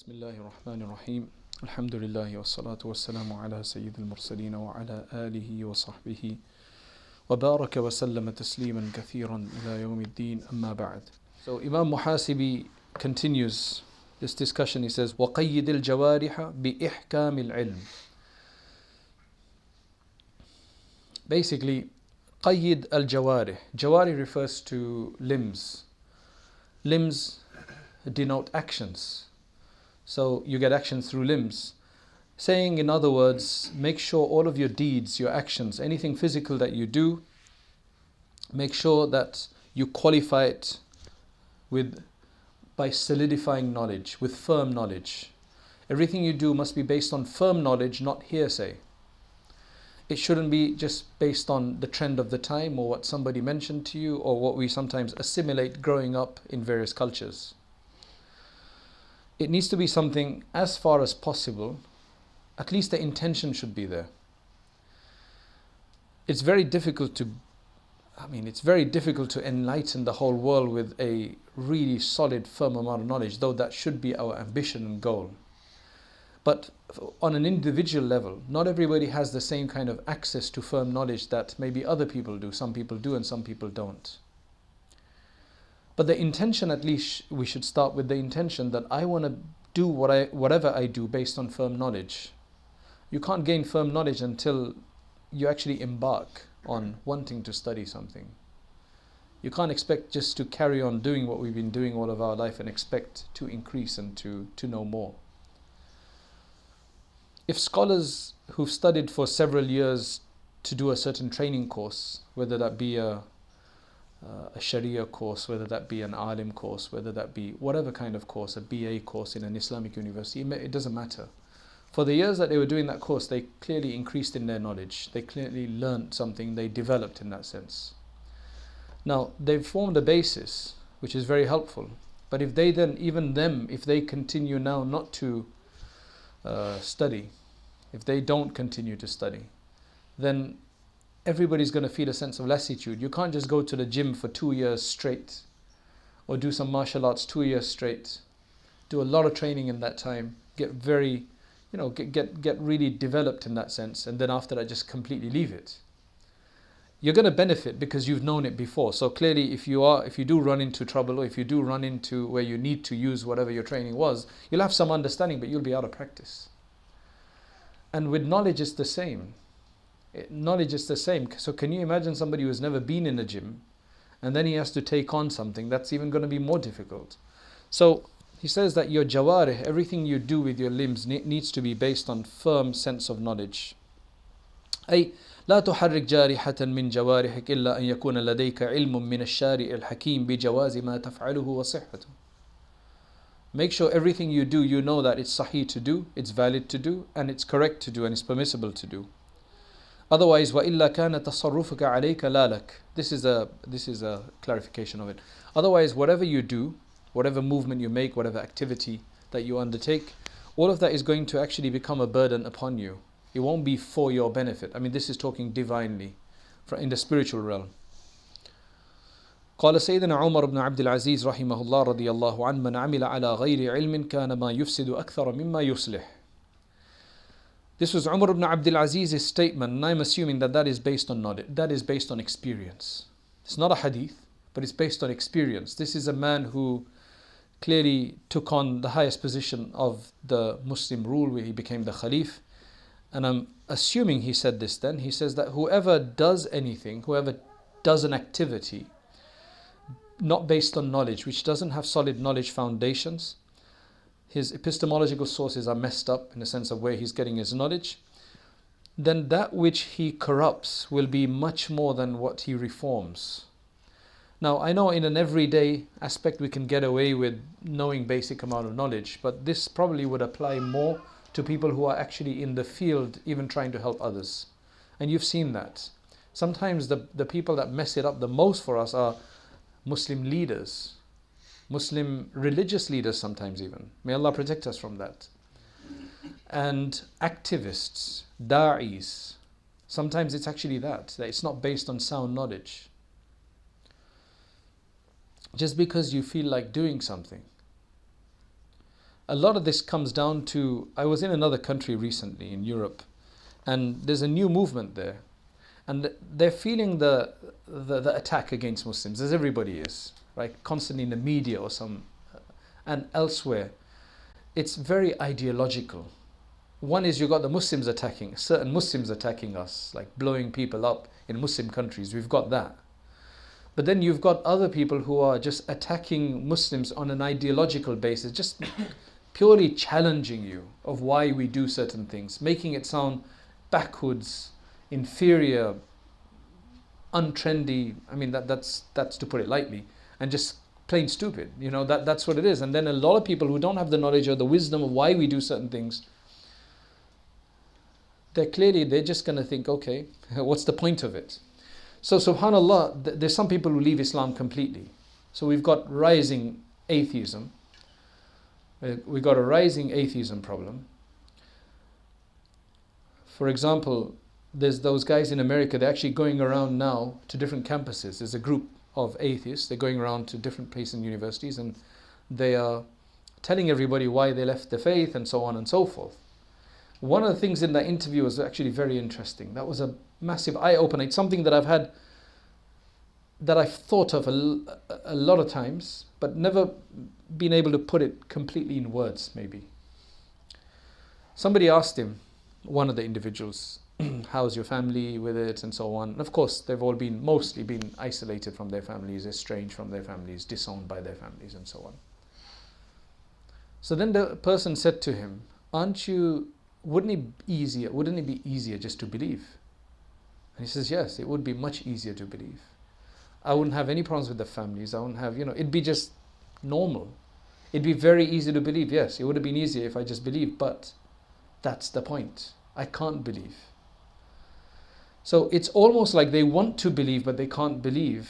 Bismillahir Rahmanir Rahim. Alhamdulillahi wassalatu wassalamu ala sayyidil mursaleen wa ala alihi wa sahbihi wa baraka wa sallama tasliman kathiran ila yawmiddin amma ba'd. So Imaam Muhasibi continues this discussion. He says, وَقَيِّدِ الْجَوَارِحَ بِإِحْكَامِ الْعِلْمِ. Basically, قَيِّد الْجَوَارِحِ. Jawari refers to limbs. Limbs denote actions. So you get actions through limbs. Saying, in other words, make sure all of your deeds, your actions, anything physical that you do, make sure that you qualify it by solidifying knowledge, with firm knowledge. Everything you do must be based on firm knowledge, not hearsay. It shouldn't be just based on the trend of the time or what somebody mentioned to you or what we sometimes assimilate growing up in various cultures. It needs to be something, as far as possible, at least the intention should be there. It's very difficult to enlighten the whole world with a really solid, firm amount of knowledge, though that should be our ambition and goal. But on an individual level, not everybody has the same kind of access to firm knowledge that maybe other people do. Some people do and some people don't. But the intention, at least we should start with the intention that I want to do whatever I do based on firm knowledge. You can't gain firm knowledge until you actually embark on wanting to study something. You can't expect just to carry on doing what we've been doing all of our life and expect to increase and to know more. If scholars who've studied for several years to do a certain training course, whether that be a Sharia course, whether that be an alim course, whether that be whatever kind of course, a BA course in an Islamic university, it doesn't matter. For the years that they were doing that course, they clearly increased in their knowledge. They clearly learnt something, they developed in that sense. Now, they've formed a basis, which is very helpful. But if they then, even them, if they continue now not to study, if they don't continue to study, then everybody's going to feel a sense of lassitude. You can't just go to the gym for 2 years straight or do some martial arts 2 years straight, do a lot of training in that time, get very, get really developed in that sense, and then after that just completely leave it. You're going to benefit because you've known it before. So clearly if you do run into trouble, or if you do run into where you need to use whatever your training was, you'll have some understanding, but you'll be out of practice. And with knowledge it's the same. Knowledge is the same. So can you imagine somebody who has never been in a gym and then he has to take on something? That's even going to be more difficult. So he says that your jawarih, everything you do with your limbs, needs to be based on firm sense of knowledge. أي لا تحرك جارحة من جوارحك إلا أن يكون لديك علم من الشارع الحكيم بجواز ما تفعله وصحته. Make sure everything you do, you know that it's sahih to do, it's valid to do, and it's correct to do, and it's permissible to do. Otherwise, وَإِلَّا كَانَ تَصَرُّفُكَ عَلَيْكَ لَا لَكَ. This is a clarification of it. Otherwise, whatever you do, whatever movement you make, whatever activity that you undertake, all of that is going to actually become a burden upon you. It won't be for your benefit. I mean, this is talking divinely, in the spiritual realm. قال سيدنا عمر بن عبد العزيز رحمه الله رضي الله عنه من عمل على غير علم كان ما يفسد أكثر مما يصلح. This was Umar ibn Abdul Aziz's statement, and I'm assuming that is based on knowledge, that is based on experience. It's not a hadith, but it's based on experience. This is a man who clearly took on the highest position of the Muslim rule, where he became the Khalif. And I'm assuming he said this then. He says that whoever does anything, whoever does an activity, not based on knowledge, which doesn't have solid knowledge foundations, his epistemological sources are messed up in the sense of where he's getting his knowledge, then that which he corrupts will be much more than what he reforms. Now, I know in an everyday aspect we can get away with knowing basic amount of knowledge, but this probably would apply more to people who are actually in the field, even trying to help others. And you've seen that. Sometimes the people that mess it up the most for us are Muslim leaders, Muslim religious leaders sometimes even. May Allah protect us from that. And activists, da'is. Sometimes it's actually that it's not based on sound knowledge. Just because you feel like doing something. a lot of this comes down to, I was in another country recently in Europe, and there's a new movement there, and they're feeling the attack against Muslims, as everybody is, right? Constantly in the media or and elsewhere. It's very ideological. One is, you've got the Muslims attacking, certain Muslims attacking us, like blowing people up in Muslim countries. We've got that. But then you've got other people who are just attacking Muslims on an ideological basis, just purely challenging you of why we do certain things, making it sound backwards, inferior, untrendy. I mean, that's to put it lightly, and just plain stupid. You know, that's what it is. And then a lot of people who don't have the knowledge or the wisdom of why we do certain things, they're just going to think, okay, what's the point of it? So subhanallah, there's some people who leave Islam completely. So we've got rising atheism. We've got a rising atheism problem. For example, there's those guys in America, they're actually going around now to different campuses. There's a group of atheists, they're going around to different places in universities, and they are telling everybody why they left the faith and so on and so forth. One of the things in that interview was actually very interesting. That was a massive eye-opener. It's something that I've thought of a lot of times, but never been able to put it completely in words, maybe. Somebody asked him, one of the individuals, how's your family with it and so on. And of course, they've all mostly been isolated from their families, estranged from their families, disowned by their families and so on. So then the person said to him, wouldn't it be easier just to believe? And he says, yes, it would be much easier to believe. I wouldn't have any problems with the families. I wouldn't have, it'd be just normal. It'd be very easy to believe. Yes, it would have been easier if I just believed, but that's the point. I can't believe. So it's almost like they want to believe, but they can't believe.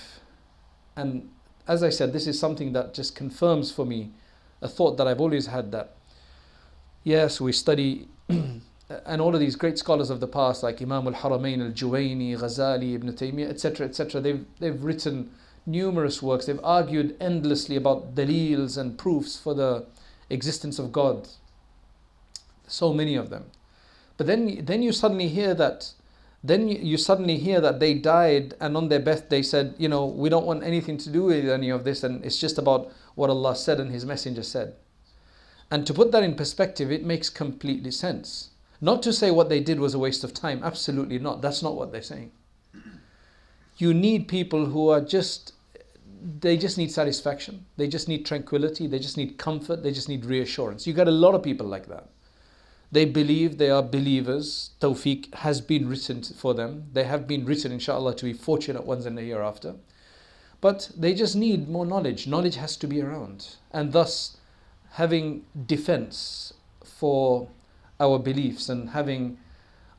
And as I said, this is something that just confirms for me a thought that I've always had, that yes, we study and all of these great scholars of the past, like Imam al-Haramain al-Juwayni, Ghazali, Ibn Taymiyyah, etc., etc., they've written numerous works. They've argued endlessly about daleels and proofs for the existence of God. So many of them. But then you suddenly hear that they died, and on their death they said, we don't want anything to do with any of this, and it's just about what Allah said and His Messenger said. And to put that in perspective, it makes completely sense. Not to say what they did was a waste of time, absolutely not. That's not what they're saying. You need people who are they just need satisfaction. They just need tranquility. They just need comfort. They just need reassurance. You got a lot of people like that. They believe they are believers. Tawfiq has been written for them. They have been written, inshallah, to be fortunate ones in the hereafter. But they just need more knowledge. Knowledge has to be around. And thus, having defense for our beliefs and having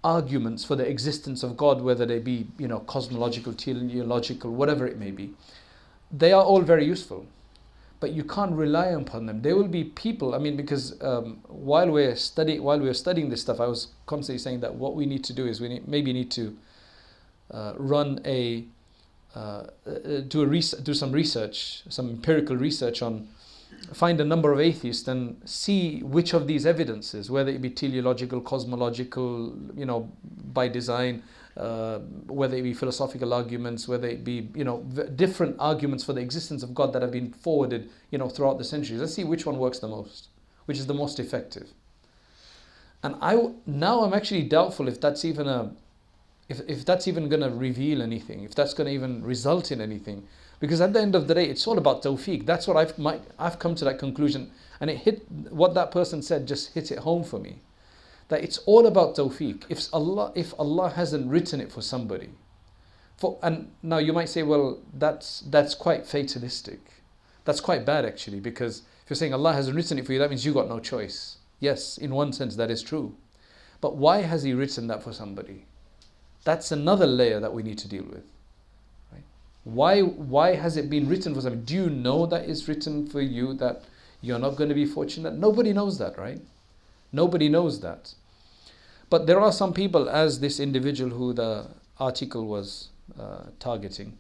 arguments for the existence of God, whether they be, cosmological, teleological, whatever it may be, they are all very useful. But you can't rely upon them. There will be people, because while we're studying this stuff, I was constantly saying that what we need to do is maybe need to do some research, some empirical research on, find a number of atheists and see which of these evidences, whether it be teleological, cosmological, by design, whether it be philosophical arguments, whether it be, different arguments for the existence of God that have been forwarded, throughout the centuries. Let's see which one works the most, which is the most effective. And I'm actually doubtful if that's even if that's even going to reveal anything, if that's going to even result in anything. Because at the end of the day, it's all about tawfiq. That's what I've come to that conclusion. And what that person said just hit it home for me. That it's all about tawfiq. If Allah hasn't written it for somebody. And now you might say, well, that's quite fatalistic. That's quite bad actually, because if you're saying Allah hasn't written it for you, that means you got no choice. Yes, in one sense that is true. But why has He written that for somebody? That's another layer that we need to deal with. Why has it been written for somebody? Do you know that it's written for you, that you're not going to be fortunate? Nobody knows that, right? Nobody knows that. But there are some people, as this individual who the article was targeting,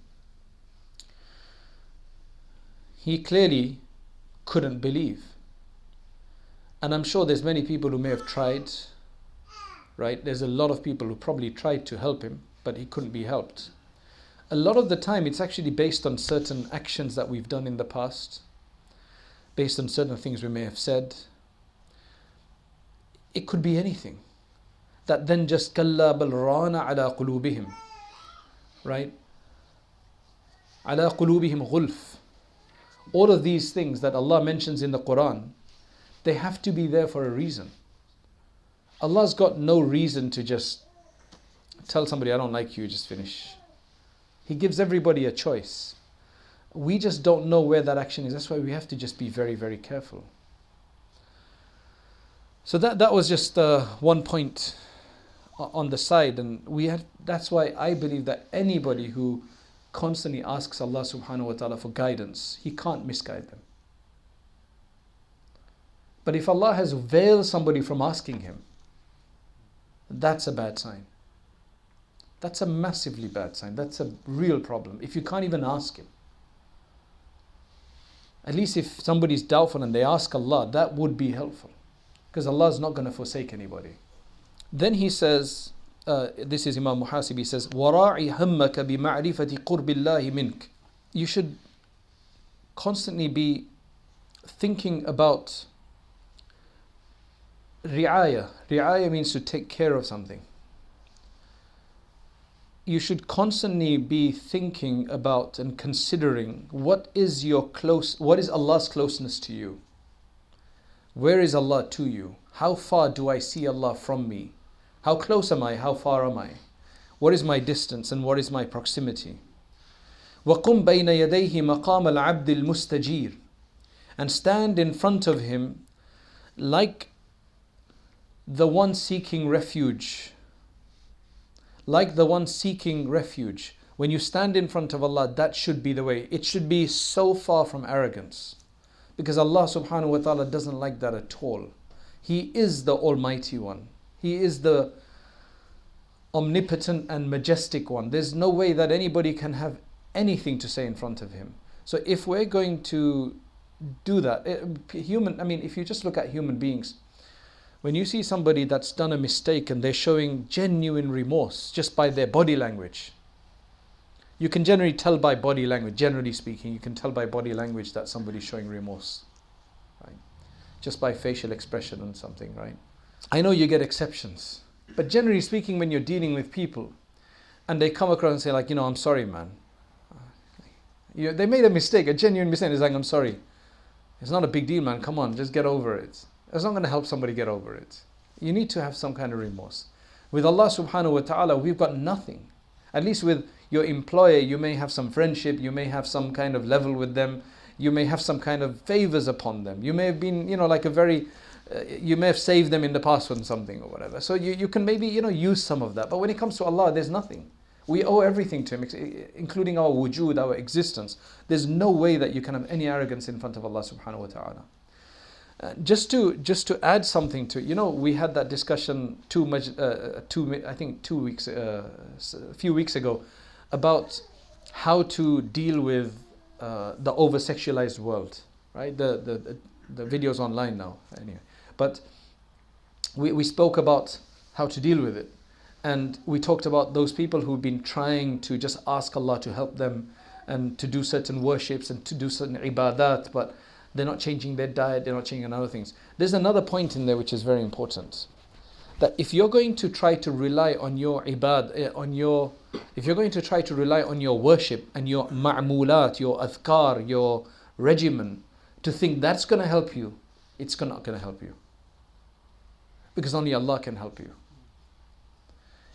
he clearly couldn't believe. And I'm sure there's many people who may have tried, right? There's a lot of people who probably tried to help him, but he couldn't be helped. A lot of the time it's actually based on certain actions that we've done in the past, based on certain things we may have said. It could be anything. That then just كَلَّا بَلْ رَانَ عَلَى قُلُوبِهِمْ, right? عَلَى قُلُوبِهِمْ غُلْفٌ. All of these things that Allah mentions in the Quran, they have to be there for a reason. Allah's got no reason to just tell somebody, I don't like you, just finish. He gives everybody a choice. We just don't know where that action is. That's why we have to just be very, very careful. So that was just one point on the side, and that's why I believe that anybody who constantly asks Allah subhanahu wa ta'ala for guidance, He can't misguide them. But if Allah has veiled somebody from asking Him, that's a bad sign. That's a massively bad sign. That's a real problem. If you can't even ask Him. At least if somebody's doubtful and they ask Allah, that would be helpful. Because Allah is not going to forsake anybody. Then he says, this is Imaam Muhasibi, says, وَرَاعِ هَمَّكَ بِمَعْرِفَةِ قُرْبِ اللَّهِ مِنْكَ. You should constantly be thinking about ri'ayah. Ri'ayah means to take care of something. You should constantly be thinking about and considering what is Allah's closeness to you? Where is Allah to you? How far do I see Allah from me? How close am I? How far am I? What is my distance and what is my proximity? وَقُمْ بَيْنَ يَدَيْهِ مَقَامَ الْعَبْدِ الْمُسْتَجِيرِ. And stand in front of Him like the one seeking refuge. Like the one seeking refuge. When you stand in front of Allah, that should be the way. It should be so far from arrogance. Because Allah subhanahu wa ta'ala doesn't like that at all. He is the Almighty One. He is the omnipotent and majestic one. There's no way that anybody can have anything to say in front of Him. So if we're going to do that, if you just look at human beings, when you see somebody that's done a mistake and they're showing genuine remorse just by their body language, you can generally tell by body language, generally speaking, you can tell by body language that somebody's showing remorse, right? Just by facial expression and something, right? I know you get exceptions, but generally speaking, when you're dealing with people and they come across and say like, I'm sorry, man. They made a mistake, a genuine mistake. It's like, I'm sorry. It's not a big deal, man. Come on, just get over it. It's not going to help somebody get over it. You need to have some kind of remorse. With Allah subhanahu wa ta'ala, we've got nothing. At least with your employer, you may have some friendship, you may have some kind of level with them, you may have some kind of favors upon them. You may have been, you may have saved them in the past from something or whatever. So you can maybe, use some of that. But when it comes to Allah, there's nothing. We owe everything to Him, including our wujud, our existence. There's no way that you can have any arrogance in front of Allah subhanahu wa ta'ala. Just to add something to, we had that discussion a few weeks ago about how to deal with the over-sexualized world, right? The videos online now, anyway. But we spoke about how to deal with it, and we talked about those people who've been trying to just ask Allah to help them and to do certain worships and to do certain ibadat, but they're not changing their diet, they're not changing other things. There's another point in there which is very important. That if you're going to try to rely on your if you're going to try to rely on your worship and your ma'mulat, your adhkar, your regimen, to think that's going to help you, it's not going to help you. Because only Allah can help you.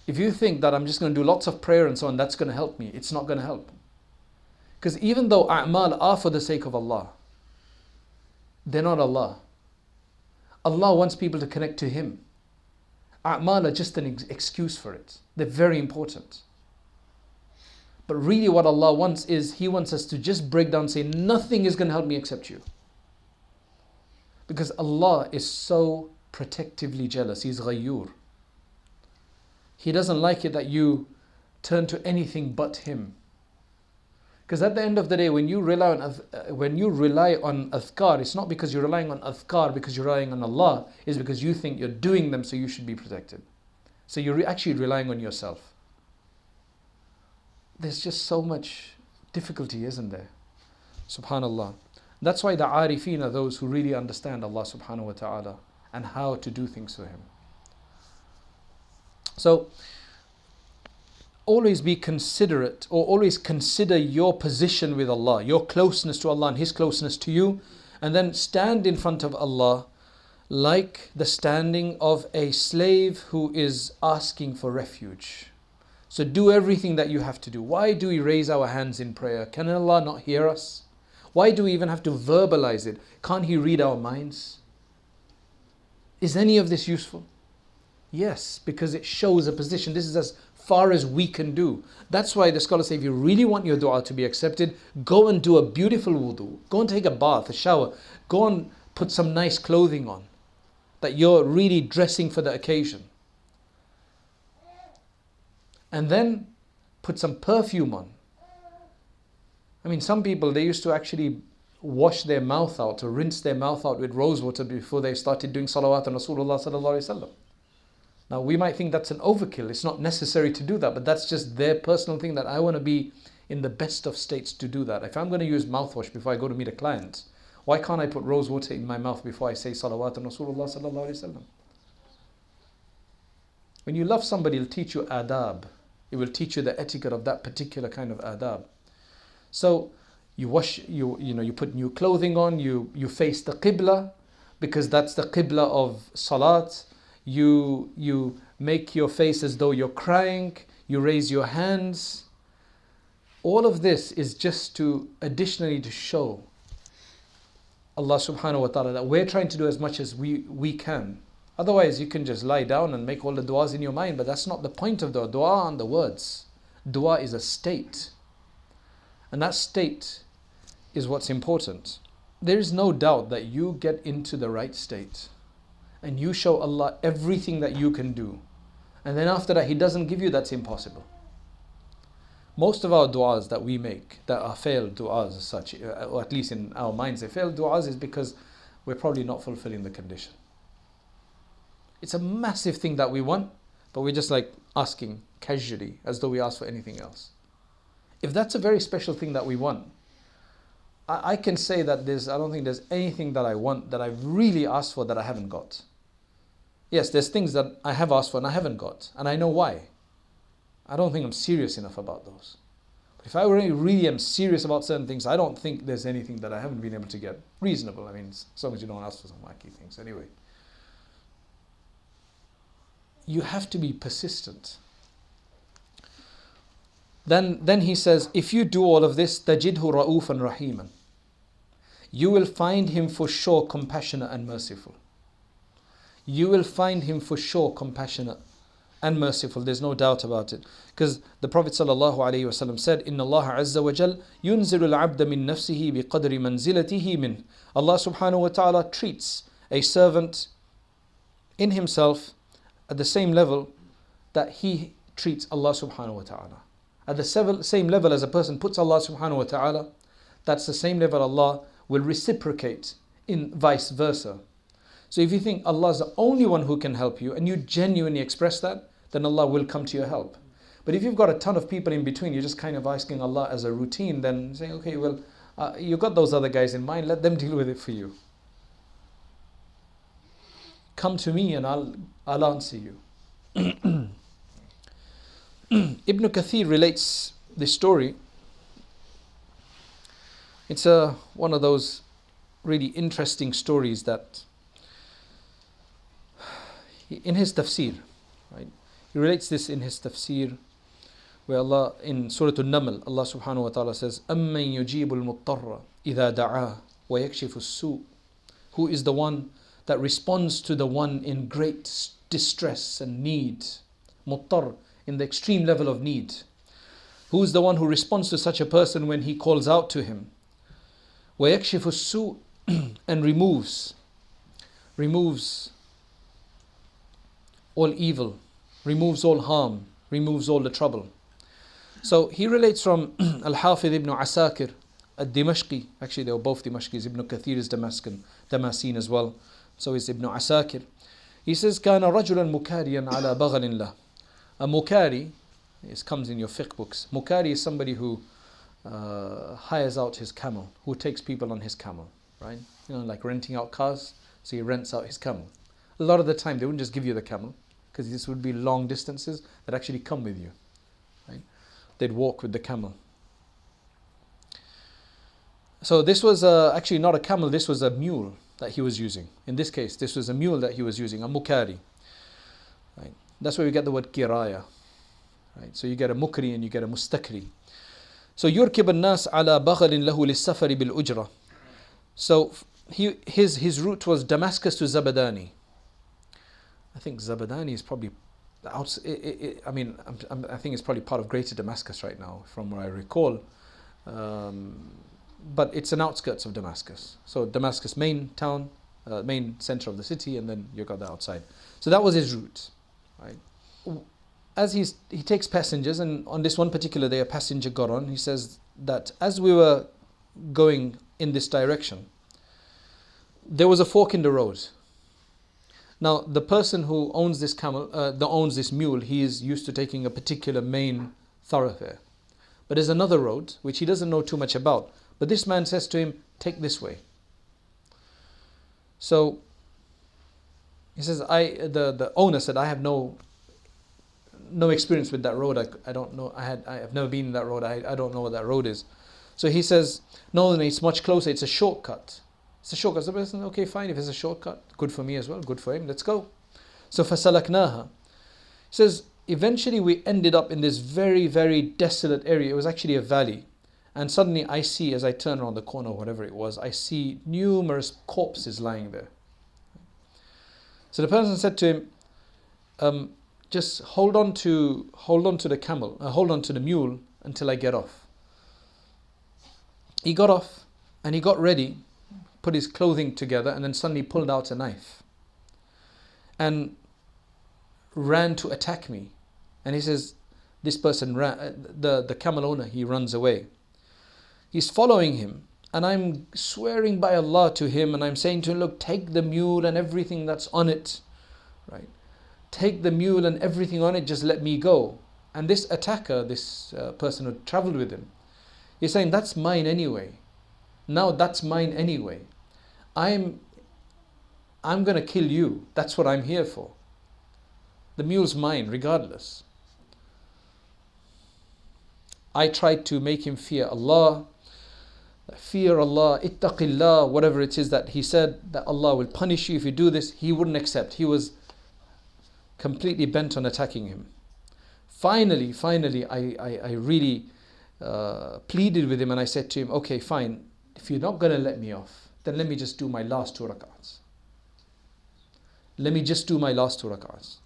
If you think that I'm just going to do lots of prayer and so on, that's going to help me, it's not going to help. Because even though a'mal are for the sake of Allah, they're not Allah. Allah wants people to connect to Him. A'mal are just an excuse for it. They're very important. But really what Allah wants is, He wants us to just break down and say, nothing is going to help me except you. Because Allah is so protectively jealous. He's ghayyur. He doesn't like it that you turn to anything but Him. Because at the end of the day, when you rely on adhkar, it's not because you're relying on adhkar because you're relying on Allah, it's because you think you're doing them so you should be protected. So you're actually relying on yourself. There's just so much difficulty, isn't there? Subhanallah. That's why the arifin are those who really understand Allah subhanahu wa ta'ala and how to do things for Him. So, always be considerate, or always consider your position with Allah, your closeness to Allah and His closeness to you, and then stand in front of Allah like the standing of a slave who is asking for refuge. So do everything that you have to do. Why do we raise our hands in prayer? Can Allah not hear us? Why do we even have to verbalize it? Can't He read our minds? Is any of this useful? Yes, because it shows a position. This is as far as we can do. That's why the scholars say if you really want your dua to be accepted, go and do a beautiful wudu. Go and take a bath, a shower. Go and put some nice clothing on, that you're really dressing for the occasion. And then put some perfume on. I mean, some people, they used to actually wash their mouth out or rinse their mouth out with rose water before they started doing salawat on Rasulullah sallallahu alaihi wasallam. Now, we might think that's an overkill. It's not necessary to do that, but that's just their personal thing, that I want to be in the best of states to do that. If I'm going to use mouthwash before I go to meet a client, why can't I put rose water in my mouth before I say salawat on Rasulullah sallallahu alaihi wasallam? When you love somebody, it'll teach you adab. It will teach you the etiquette of that particular kind of adab. So you wash, you put new clothing on, you face the qibla, because that's the qibla of salat. You make your face as though you're crying, you raise your hands. All of this is just to additionally to show Allah subhanahu wa ta'ala that we're trying to do as much as we can. Otherwise, you can just lie down and make all the du'as in your mind, but that's not the point of the dua and the words. Dua is a state. And that state is what's important. There is no doubt that you get into the right state and you show Allah everything that you can do. And then after that, He doesn't give you, that's impossible. Most of our du'as that we make, that are failed du'as as such, or at least in our minds, they failed du'as, is because we're probably not fulfilling the condition. It's a massive thing that we want, but we're just like asking casually, as though we ask for anything else. If that's a very special thing that we want, I can say that I don't think there's anything that I want that I've really asked for that I haven't got. Yes, there's things that I have asked for and I haven't got, and I know why. I don't think I'm serious enough about those. But if I really am serious about certain things, I don't think there's anything that I haven't been able to get. Reasonable, I mean, as long as you don't ask for some wacky things. Anyway, you have to be persistent. Then he says, if you do all of this, تَجِدْهُ رَؤُوفًا رَحِيمًا, you will find Him for sure compassionate and merciful. You will find Him for sure compassionate and merciful. There's no doubt about it. Because the Prophet ﷺ said, إِنَّ اللَّهَ عَزَّ وَجَلَّ يُنزِلُ الْعَبْدَ مِن نَفْسِهِ بِقَدْرِ مَنْزِلَتِهِ مِنْهُ. Allah subhanahu wa ta'ala treats a servant in himself at the same level that he treats Allah subhanahu wa ta'ala. At the same level as a person puts Allah subhanahu wa ta'ala, that's the same level Allah will reciprocate in vice versa. So if you think Allah is the only one who can help you and you genuinely express that, then Allah will come to your help. But if you've got a ton of people in between, you're just kind of asking Allah as a routine, then saying, okay, well, you've got those other guys in mind, let them deal with it for you. Come to me and I'll answer you. Ibn Kathir relates this story. It's one of those really interesting stories that in his tafsir, right? He relates this in his tafsir, where Allah, in Surah An-Naml, Allah subhanahu wa ta'ala says, أَمَّن يُجِيبُ الْمُضْطَرَّ إِذَا دَعَاهُ وَيَكْشِفُ السُّوءَ. Who is the one that responds to the one in great distress and need? Muttar, in the extreme level of need. Who is the one who responds to such a person when he calls out to him? وَيَكْشِفُ السُّوءَ, and removes all evil, removes all harm, removes all the trouble. So he relates from Al-Hafidh ibn Asakir, Al-Dimashqi. Actually, they were both Dimashqis. Ibn Kathir is Damascene as well. So is Ibn Asakir. He says, كان رجلا مكاريا على بغل له. A mukari, it comes in your fiqh books. Mukari is somebody who hires out his camel, who takes people on his camel, right? You know, like renting out cars. So he rents out his camel. A lot of the time, they wouldn't just give you the camel, because this would be long distances that actually come with you, right? They'd walk with the camel. So this was actually not a camel, this was a mule that he was using. In this case, this was a mule that he was using, a mukari. Right? That's where we get the word kiraya. Right? So you get a mukri and you get a mustakri. So يركب الناس على بغل له للسفر بالأجرة. So his route was Damascus to Zabadani. I think Zabadani is probably I think it's probably part of Greater Damascus right now, from what I recall. But it's an outskirts of Damascus. So Damascus main town, main center of the city, and then you got the outside. So that was his route, right? As he takes passengers, and on this one particular day, a passenger got on. He says that as we were going in this direction, there was a fork in the road. Now, the person who owns this owns this mule, he is used to taking a particular main thoroughfare. But there's another road which he doesn't know too much about. But this man says to him, take this way. So he says, the owner said, I have no experience with that road. I don't know. I have never been in that road. I don't know what that road is. So he says, no, it's much closer. It's a shortcut. It's a shortcut. So the person, okay, fine. If it's a shortcut, good for me as well. Good for him. Let's go. So فَسَلَكْنَاهَا. He says, eventually we ended up in this very, very desolate area. It was actually a valley. And suddenly I see, as I turn around the corner or whatever it was, I see numerous corpses lying there. So the person said to him, just hold on to the camel, hold on to the mule until I get off. He got off and he got ready, put his clothing together, and then suddenly pulled out a knife and ran to attack me. And he says, this person ran, the camel owner, he runs away. He's following him, and I'm swearing by Allah to him, and I'm saying to him, look, take the mule and everything that's on it, right? Take the mule and everything on it, just let me go. And this attacker, this person who traveled with him, he's saying, that's mine anyway. Now that's mine anyway. I'm going to kill you. That's what I'm here for. The mule's mine regardless. I tried to make him fear Allah, ittaqillah, whatever it is that he said, that Allah will punish you if you do this. He wouldn't accept. He was completely bent on attacking him. Finally, I really pleaded with him, and I said to him, okay, fine, if you're not going to let me off, then let me just do my last 2 rak'ahs. Let me just do my last 2 rak'ahs.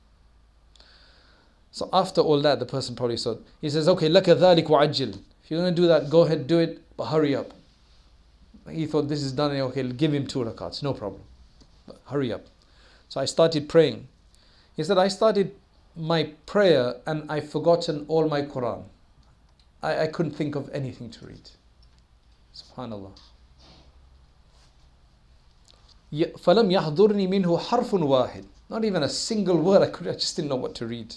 So after all that, the person probably said, he says, okay, لَكَ ذَلِكَ وَعَجِّلْ. If you're going to do that, go ahead, do it, but hurry up. He thought, this is done, okay, give him 2 rak'ahs, no problem. But hurry up. So I started praying. He said, I started my prayer and I've forgotten all my Quran. I couldn't think of anything to read. Subhanallah. فَلَمْ يَحْضُرْنِي مِنْهُ حَرْفٌ وَاحِدٌ. Not even a single word. I just didn't know what to read.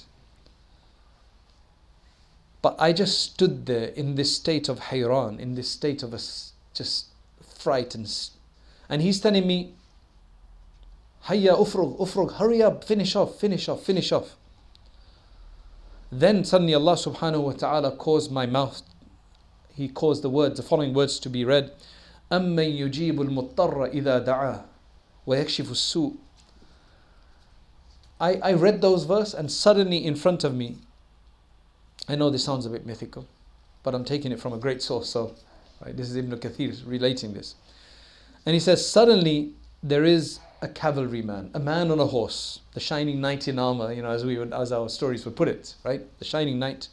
But I just stood there in this state of hayran, in this state of just fright. And he's telling me, Hayya ufrug, hurry up, finish off. Then suddenly Allah subhanahu wa ta'ala caused my mouth, He caused the following words to be read. أَمَّن يُجِيبُ الْمُضْطَرَّ إِذَا دَعَاهُ وَيَكْشِفُ السُّوءَ. I read those verses, and suddenly in front of me, I know this sounds a bit mythical, but I'm taking it from a great source. So, right, this is Ibn Kathir relating this. And he says, suddenly there is a cavalryman, a man on a horse, the shining knight in armor, as our stories would put it, right? The shining knight.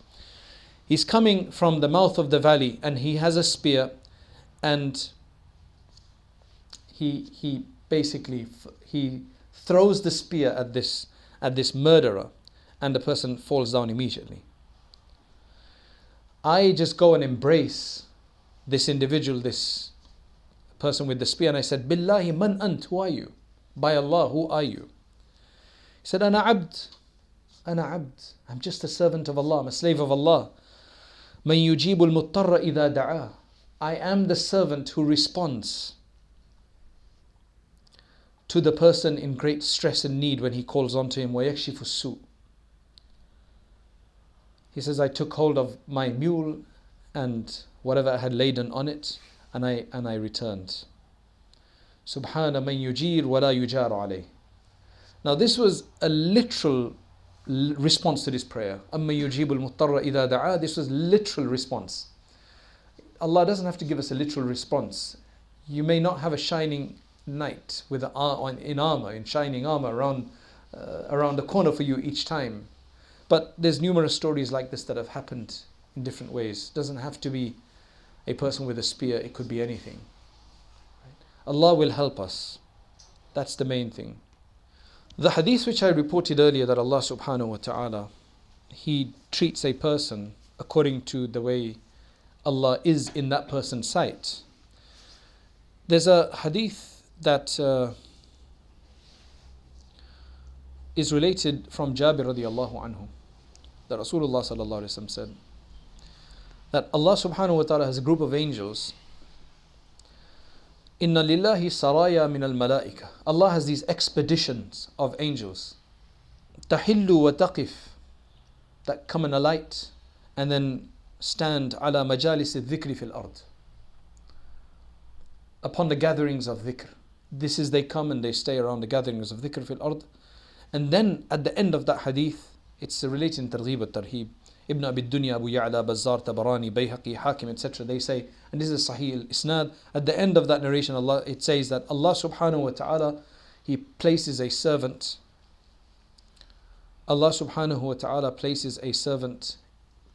He's coming from the mouth of the valley, and he has a spear, and he basically throws the spear at this murderer, and the person falls down immediately. I just go and embrace this individual, this person with the spear, and I said, Billahi man ant, who are you? By Allah, who are you? He said, Ana abd. Ana abd. I'm just a servant of Allah, I'm a slave of Allah. Man yujibul muttarra idha da'a. I am the servant who responds to the person in great stress and need when he calls on to him. وَيَكْشِفُ السُّوء. He says, I took hold of my mule and whatever I had laden on it, and I returned. Subhana man yujir wa la yujar alayh. Now this was a literal response to this prayer. Amma yujibul muttarra idha da'a. This was literal response. Allah doesn't have to give us a literal response. You may not have a shining knight with in armor, in shining armor around the corner for you each time. But there's numerous stories like this that have happened in different ways. It doesn't have to be a person with a spear, it could be anything. Allah will help us. That's the main thing. The hadith which I reported earlier, that Allah subhanahu wa ta'ala, He treats a person according to the way Allah is in that person's sight. There's a hadith that is related from Jabir radiallahu anhu, that Rasulullah sallallahu alaihi wasallam said that Allah subhanahu wa ta'ala has a group of angels. Inna lillahi saraya min al-malaika. Allah has these expeditions of angels. Tahillu wa taqif, that come and alight and then stand ala majalis al-dhikri fil ard, upon the gatherings of dhikr. This is, they come and they stay around the gatherings of dhikr fil ard. And then at the end of that hadith, it's related in Targhib al-Tarhib, Ibn Abi Dunya, Abu Ya'la, Bazzar, Tabarani, Bayhaqi, Hakim, etc. They say, and this is Sahih al-Isnad, at the end of that narration, it says that Allah subhanahu wa ta'ala, He places a servant. Allah subhanahu wa ta'ala places a servant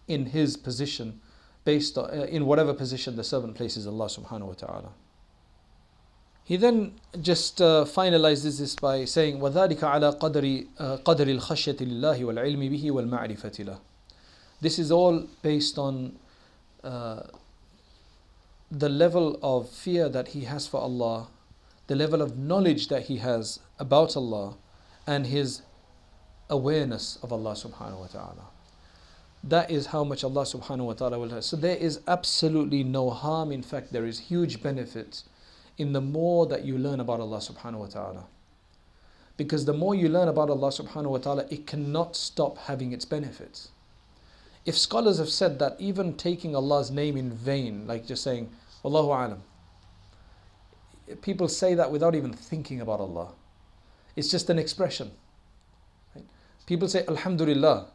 in his position, based on, in whatever position the servant places Allah subhanahu wa ta'ala. He then just finalizes this by saying, وَذَلِكَ عَلَى قَدْرِ الْخَشْيَةِ لِلَّهِ وَالْعِلْمِ بِهِ وَالْمَعْرِفَةِ لَهِ. This is all based on the level of fear that he has for Allah, the level of knowledge that he has about Allah, and his awareness of Allah subhanahu wa ta'ala. That is how much Allah subhanahu wa ta'ala will have. So there is absolutely no harm. In fact, there is huge benefit in the more that you learn about Allah subhanahu wa ta'ala. Because the more you learn about Allah subhanahu wa ta'ala, it cannot stop having its benefits. If scholars have said that even taking Allah's name in vain, like just saying, Allahu Alam, people say that without even thinking about Allah. It's just an expression. Right? People say, Alhamdulillah.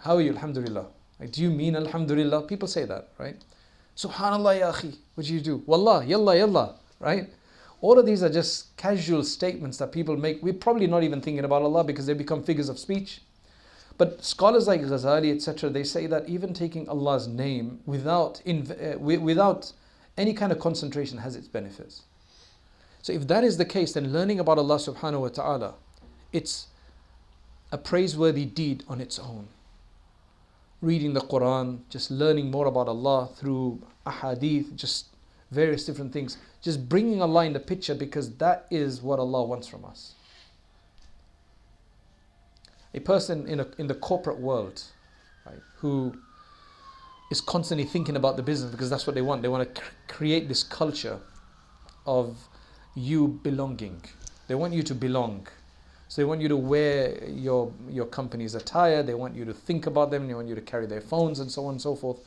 How are you, Alhamdulillah? Like, do you mean Alhamdulillah? People say that, right? Subhanallah ya akhi, what do you do? Wallah, yalla, yalla, right? All of these are just casual statements that people make. We're probably not even thinking about Allah because they become figures of speech. But scholars like Ghazali, etc., they say that even taking Allah's name without any kind of concentration has its benefits. So if that is the case, then learning about Allah subhanahu wa ta'ala, it's a praiseworthy deed on its own. Reading the Quran, just learning more about Allah through ahadith, just various different things, just bringing Allah in the picture, because that is what Allah wants from us. A person in the corporate world, right, who is constantly thinking about the business, because that's what they want. They want to create this culture of you belonging. They want you to belong. So they want you to wear your company's attire. They want you to think about them. They want you to carry their phones and so on and so forth.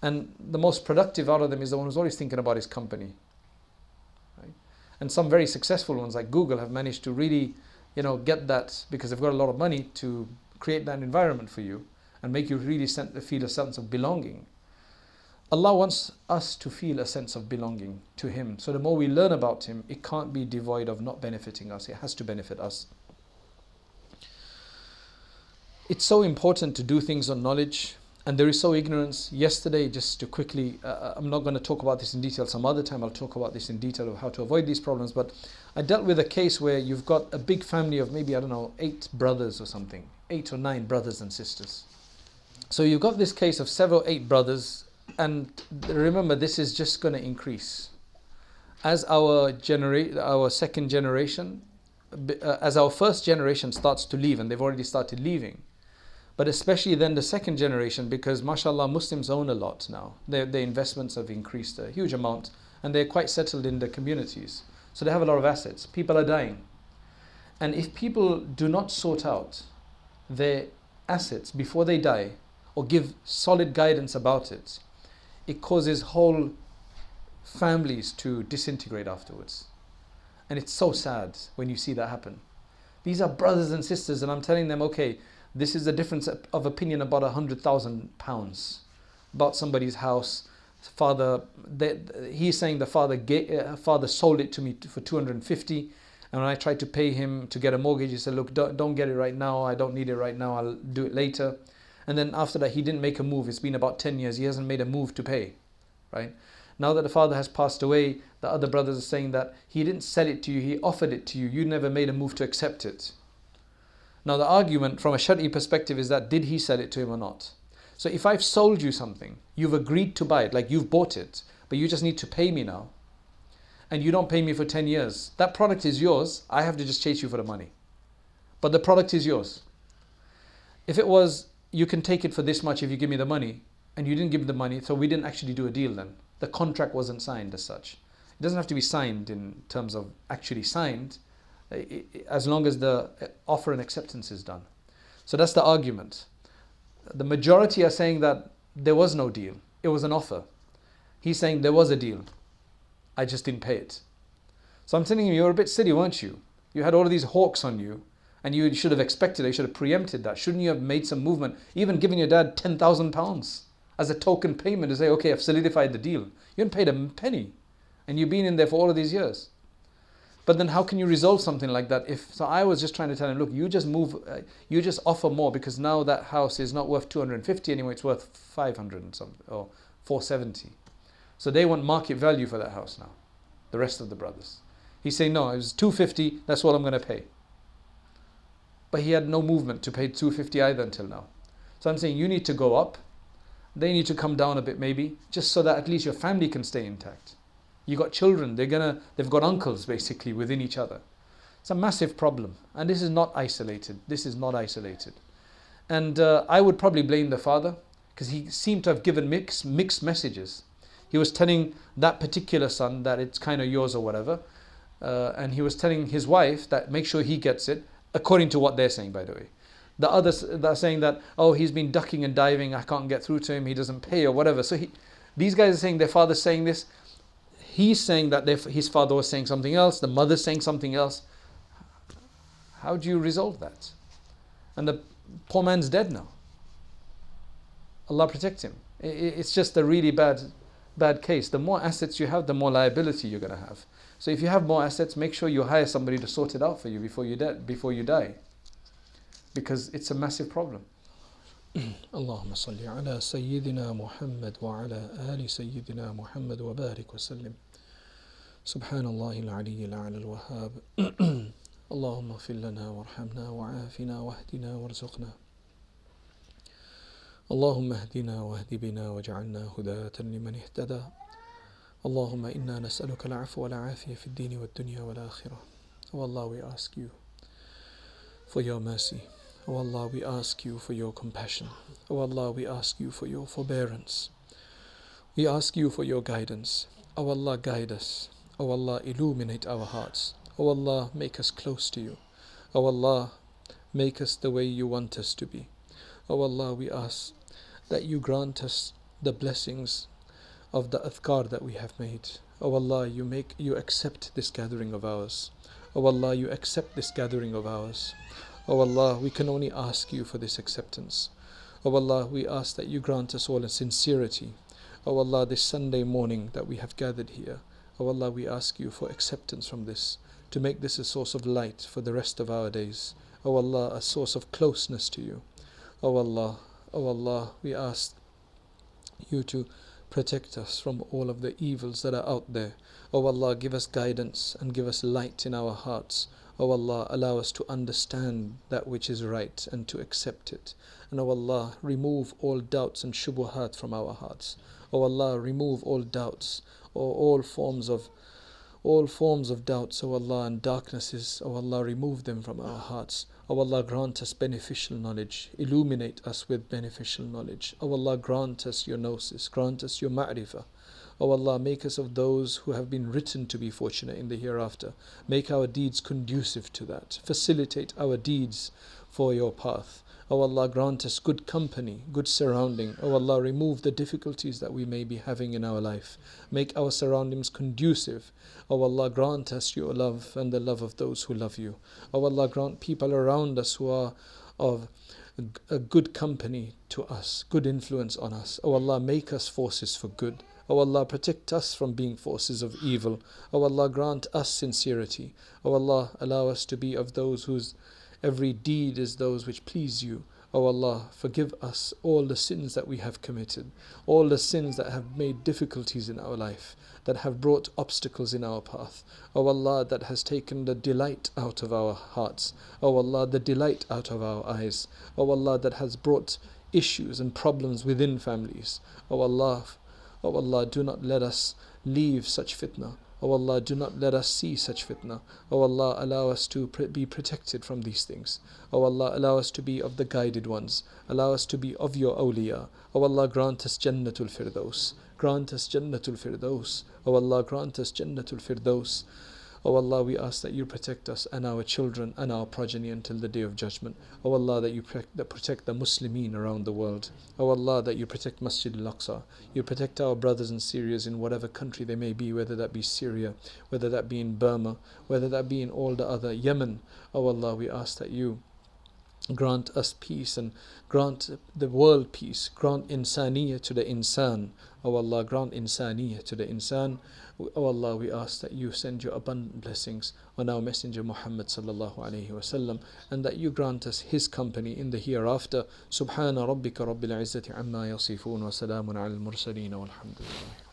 And the most productive out of them is the one who's always thinking about his company. Right? And some very successful ones like Google have managed to really, get that, because they've got a lot of money, to create that environment for you and make you really feel a sense of belonging. Allah wants us to feel a sense of belonging to Him. So the more we learn about Him, it can't be devoid of not benefiting us. It has to benefit us. It's so important to do things on knowledge, and there is so ignorance. Yesterday, just to quickly, I'm not going to talk about this in detail. Some other time I'll talk about this in detail of how to avoid these problems. But I dealt with a case where you've got a big family of maybe, 8 brothers or something. 8 or 9 brothers and sisters. So you've got this case of 8 brothers, And remember, this is just going to increase. As our second generation, as our first generation starts to leave, and they've already started leaving, but especially then the second generation, because mashallah, Muslims own a lot now. Their investments have increased a huge amount, and they're quite settled in the communities. So they have a lot of assets. People are dying. And if people do not sort out their assets before they die, or give solid guidance about it, it causes whole families to disintegrate afterwards. And it's so sad when you see that happen. These are brothers and sisters, and I'm telling them, okay, this is a difference of opinion about £100,000 about somebody's house. He's saying the father sold it to me for 250, and when I tried to pay him to get a mortgage, he said, look, don't get it right now, I don't need it right now, I'll do it later. And then after that, he didn't make a move. It's been about 10 years, he hasn't made a move to pay, right? Now that the father has passed away, the other brothers are saying that he didn't sell it to you, he offered it to you, you never made a move to accept it. Now the argument from a Shari'i perspective is that, did he sell it to him or not? So if I've sold you something, you've agreed to buy it, like you've bought it, but you just need to pay me now, and you don't pay me for 10 years, that product is yours, I have to just chase you for the money. But the product is yours. If it was, you can take it for this much if you give me the money, and you didn't give me the money, so we didn't actually do a deal then. The contract wasn't signed as such. It doesn't have to be signed in terms of actually signed, as long as the offer and acceptance is done. So that's the argument. The majority are saying that there was no deal, it was an offer. He's saying there was a deal, I just didn't pay it. So I'm telling you, you were a bit silly, weren't you? You had all of these hawks on you, and you should have expected it, you should have preempted that. Shouldn't you have made some movement, even giving your dad £10,000 as a token payment to say, okay, I've solidified the deal. You haven't paid a penny, and you've been in there for all of these years. But then how can you resolve something like that? So I was just trying to tell him, look, you just offer more, because now that house is not worth 250 anymore, it's worth 500 and something, or 470. So they want market value for that house now, the rest of the brothers. He's saying, no, it was 250, that's what I'm going to pay. But he had no movement to pay 250 either until now. So I'm saying, you need to go up, they need to come down a bit maybe, just so that at least your family can stay intact. You got children, they've got uncles basically within each other. It's a massive problem, and this is not isolated. And I would probably blame the father, because he seemed to have given mixed messages. He was telling that particular son that it's kind of yours or whatever, and he was telling his wife that make sure he gets it, according to what they're saying, by the way. The others that are saying that, oh, he's been ducking and diving, I can't get through to him, he doesn't pay or whatever. So these guys are saying their father's saying this. He's saying that his father was saying something else, the mother's saying something else. How do you resolve that? And the poor man's dead now. Allah protect him. It's just a really bad case. The more assets you have, the more liability you're going to have. So if you have more assets, make sure you hire somebody to sort it out for you before you die. Because it's a massive problem. اللهم صل على سيدنا محمد وعلى آل سيدنا محمد وبارك وسلم سبحان الله العلي الأعلى الوهاب اللهم اغفر لنا وارحمنا وعافنا واهدنا وارزقنا اللهم اهدنا واهد بنا واجعلنا هداة لمن اهتدى اللهم إنا نسألك العفو والعافية في الدين والدنيا والآخرة. Oh Allah, we ask you for your mercy. Oh Allah, we ask you for your compassion. Oh Allah, we ask you for your forbearance. We ask you for your guidance. Oh Allah, guide us. Oh Allah, illuminate our hearts. Oh Allah, make us close to you. Oh Allah, make us the way you want us to be. Oh Allah, we ask that you grant us the blessings of the adhkar that we have made. Oh Allah, you accept this gathering of ours. Oh Allah, you accept this gathering of ours. Oh Allah, we can only ask you for this acceptance. Oh Allah, we ask that you grant us all a sincerity. Oh Allah, this Sunday morning that we have gathered here, oh Allah, we ask you for acceptance from this, to make this a source of light for the rest of our days. Oh Allah, a source of closeness to you. Oh Allah, we ask you to protect us from all of the evils that are out there. Oh Allah, give us guidance and give us light in our hearts. O Allah, allow us to understand that which is right and to accept it. And O Allah, remove all doubts and shubuhat from our hearts. O Allah, remove all doubts or all forms of doubts, O Allah, and darknesses. O Allah, remove them from our hearts. O Allah, grant us beneficial knowledge. Illuminate us with beneficial knowledge. O Allah, grant us your gnosis. Grant us your ma'rifah. O Allah, make us of those who have been written to be fortunate in the hereafter. Make our deeds conducive to that. Facilitate our deeds for your path. O Allah, grant us good company, good surrounding. O Allah, remove the difficulties that we may be having in our life. Make our surroundings conducive. O Allah, grant us your love and the love of those who love you. O Allah, grant people around us who are of a good company to us, good influence on us. O Allah, make us forces for good. O Allah, protect us from being forces of evil. O Allah, grant us sincerity. O Allah, allow us to be of those whose every deed is those which please you. O Allah, forgive us all the sins that we have committed, all the sins that have made difficulties in our life, that have brought obstacles in our path. O Allah, that has taken the delight out of our hearts. O Allah, the delight out of our eyes. O Allah, that has brought issues and problems within families. O Allah, do not let us leave such fitna. O Allah, do not let us see such fitna. O Allah, allow us to be protected from these things. O Allah, allow us to be of the guided ones. Allow us to be of your awliya. O Allah, grant us Jannatul Firdaus. Grant us Jannatul Firdaus. O Allah, grant us Jannatul Firdaus. O Allah, we ask that you protect us and our children and our progeny until the day of judgment. O Allah, that you protect the Muslimin around the world. O Allah, that you protect Masjid al-Aqsa. You protect our brothers and Syrians in whatever country they may be, whether that be Syria, whether that be in Burma, whether that be in all the other Yemen. O Allah, we ask that you grant us peace and grant the world peace. Grant insaniya to the insan. O Allah, grant insaniya to the insan. O Allah, we ask that you send your abundant blessings on our Messenger Muhammad sallallahu alaihi wasallam, and that you grant us his company in the hereafter. Subhana rabbika rabbil izzati amma yasifun wa salamun ala al mursaleen walhamdulillah.